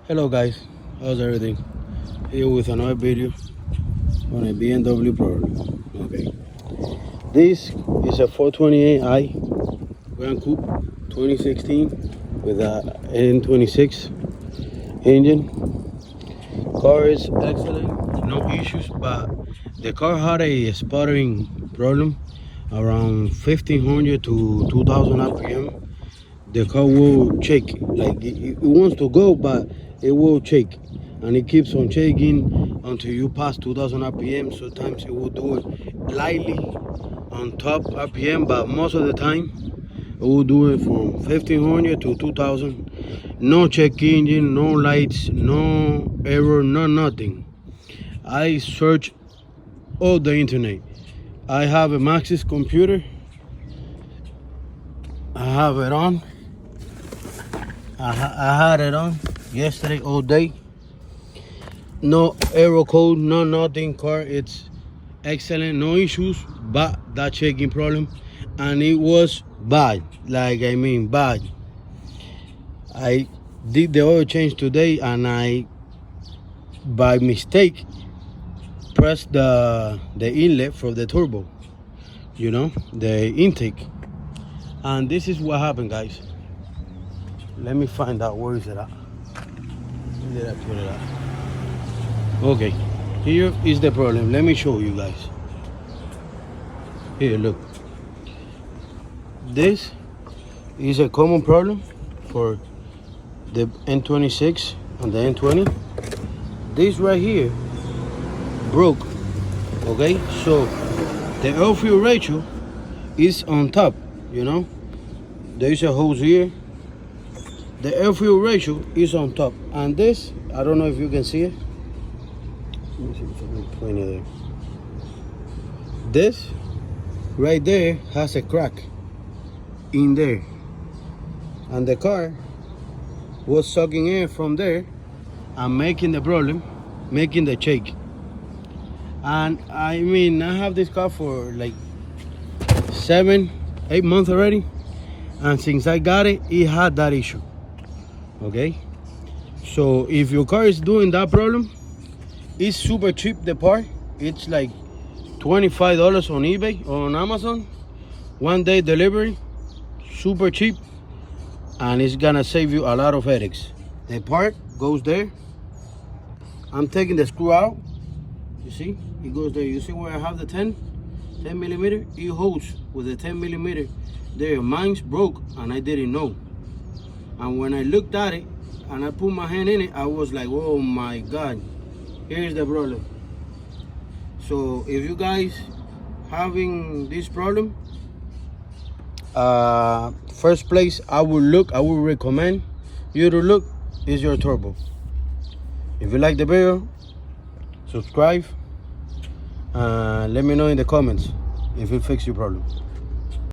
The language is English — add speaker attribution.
Speaker 1: Hello guys, how's everything? Here with another video on a BMW problem. Okay, this is a 428i Grand Coupe 2016 with a n26 engine. Car is excellent, no issues, but the car had a sputtering problem around 1500 to 2000 RPM. The car will shake, like it wants to go, but it will shake, and it keeps on shaking until you pass 2000 RPM. Sometimes it will do it lightly on top RPM, but most of the time it will do it from 1500 to 2000. No check engine, no lights, no error, no nothing. I searched all the internet. I have a Maxis computer. I have it on. I had it on yesterday all day. No error code, no nothing. Car, it's excellent, no issues, but that shaking problem, and it was bad. Like, I mean bad. I did the oil change today, and I by mistake pressed the inlet for the turbo, you know, the intake, and this is what happened, guys. Let me find out where is it at. Where did I put it at? Okay, here is the problem. Let me show you guys. Here, look. This is a common problem for the n26 and the n20. This right here broke. Okay, so the oil fuel ratio is on top, you know. There is a hose here. The air fuel ratio is on top, and this, I don't know if you can see it. Let me see if I can point it there. This right there has a crack in there, and the car was sucking air from there and making the problem, making the shake. And I mean, I have this car for like 7-8 months already, and since I got it, it had that issue. Okay, so if your car is doing that problem, it's super cheap. The part, it's like $25 on eBay or on Amazon, 1-day delivery, super cheap, and it's gonna save you a lot of headaches. The part goes there. I'm taking the screw out. You see, it goes there. You see where I have the 10 millimeter? It holds with the 10 millimeter there. Mine's broke and I didn't know. And when I looked at it and I put my hand in it, I was like, oh my God, here's the problem. So if you guys having this problem, first place I will recommend you to look is your turbo. If you like the video, subscribe, let me know in the comments if it fixed your problem.